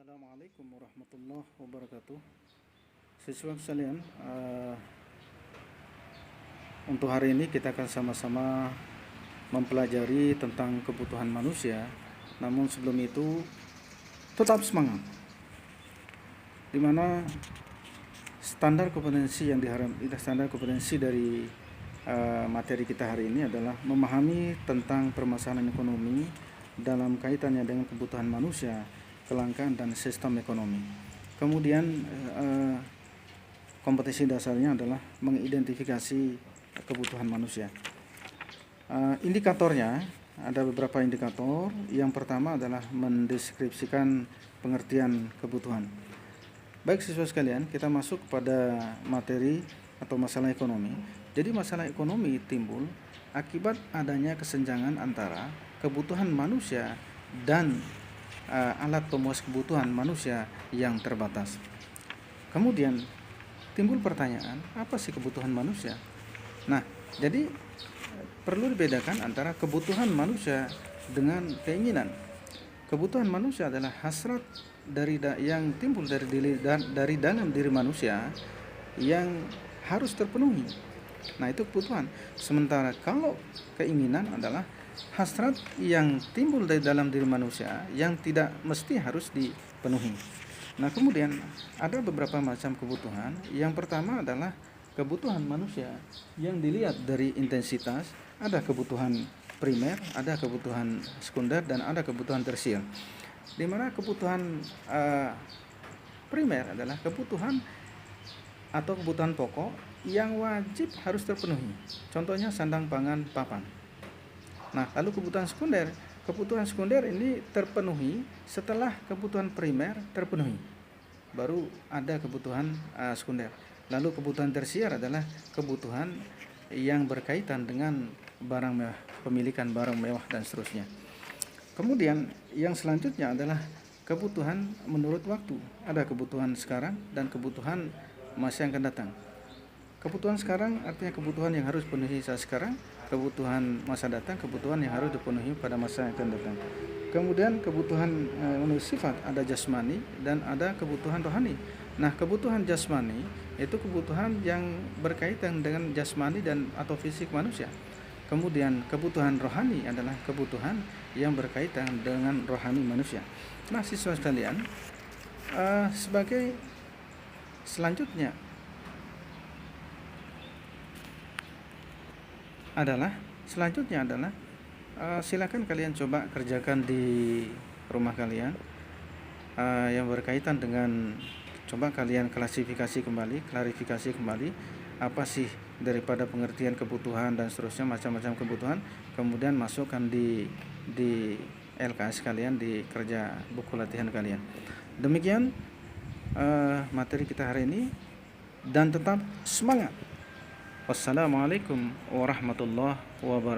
Assalamualaikum warahmatullahi wabarakatuh. Siswa sekalian, untuk hari ini kita akan sama-sama mempelajari tentang kebutuhan manusia. Namun sebelum itu, tetap semangat. Dimana standar kompetensi dari materi kita hari ini adalah memahami tentang permasalahan ekonomi dalam kaitannya dengan kebutuhan manusia, kelangkaan dan sistem ekonomi. Kemudian kompetensi dasarnya adalah mengidentifikasi kebutuhan manusia. Indikatornya ada beberapa indikator. Yang pertama adalah mendeskripsikan pengertian kebutuhan. Baik siswa sekalian, kita masuk pada materi atau masalah ekonomi. Jadi masalah ekonomi timbul akibat adanya kesenjangan antara kebutuhan manusia dan alat pemuas kebutuhan manusia yang terbatas. Kemudian timbul pertanyaan, apa sih kebutuhan manusia? Nah, jadi perlu dibedakan antara kebutuhan manusia dengan keinginan. Kebutuhan manusia adalah hasrat yang timbul dari dalam diri manusia yang harus terpenuhi. Nah, itu kebutuhan. Sementara kalau keinginan adalah hasrat yang timbul dari dalam diri manusia yang tidak mesti harus dipenuhi. Nah, kemudian ada beberapa macam kebutuhan. Yang pertama adalah kebutuhan manusia yang dilihat dari intensitas. Ada kebutuhan primer, ada kebutuhan sekunder, dan ada kebutuhan tersier. Di mana kebutuhan primer adalah kebutuhan atau kebutuhan pokok yang wajib harus terpenuhi. Contohnya sandang, pangan, papan. Nah, lalu kebutuhan sekunder ini terpenuhi setelah kebutuhan primer terpenuhi. Baru ada kebutuhan sekunder. Lalu kebutuhan tersier adalah kebutuhan yang berkaitan dengan barang mewah, pemilikan barang mewah dan seterusnya. Kemudian yang selanjutnya adalah kebutuhan menurut waktu. Ada kebutuhan sekarang dan kebutuhan masa yang akan datang. Kebutuhan sekarang artinya kebutuhan yang harus dipenuhi saat sekarang, kebutuhan masa datang, kebutuhan yang harus dipenuhi pada masa yang akan datang. Kemudian kebutuhan menurut sifat, ada jasmani dan ada kebutuhan rohani. Nah, kebutuhan jasmani itu kebutuhan yang berkaitan dengan jasmani dan atau fisik manusia. Kemudian kebutuhan rohani adalah kebutuhan yang berkaitan dengan rohani manusia. Nah, siswa sekalian, sebagai selanjutnya adalah silakan kalian coba kerjakan di rumah kalian yang berkaitan dengan, coba kalian klarifikasi kembali apa sih daripada pengertian kebutuhan dan seterusnya, macam-macam kebutuhan, kemudian masukkan di LKS kalian, di kerja buku latihan kalian. Demikian materi kita hari ini, dan tetap semangat. Wassalamualaikum warahmatullahi wabarakatuh.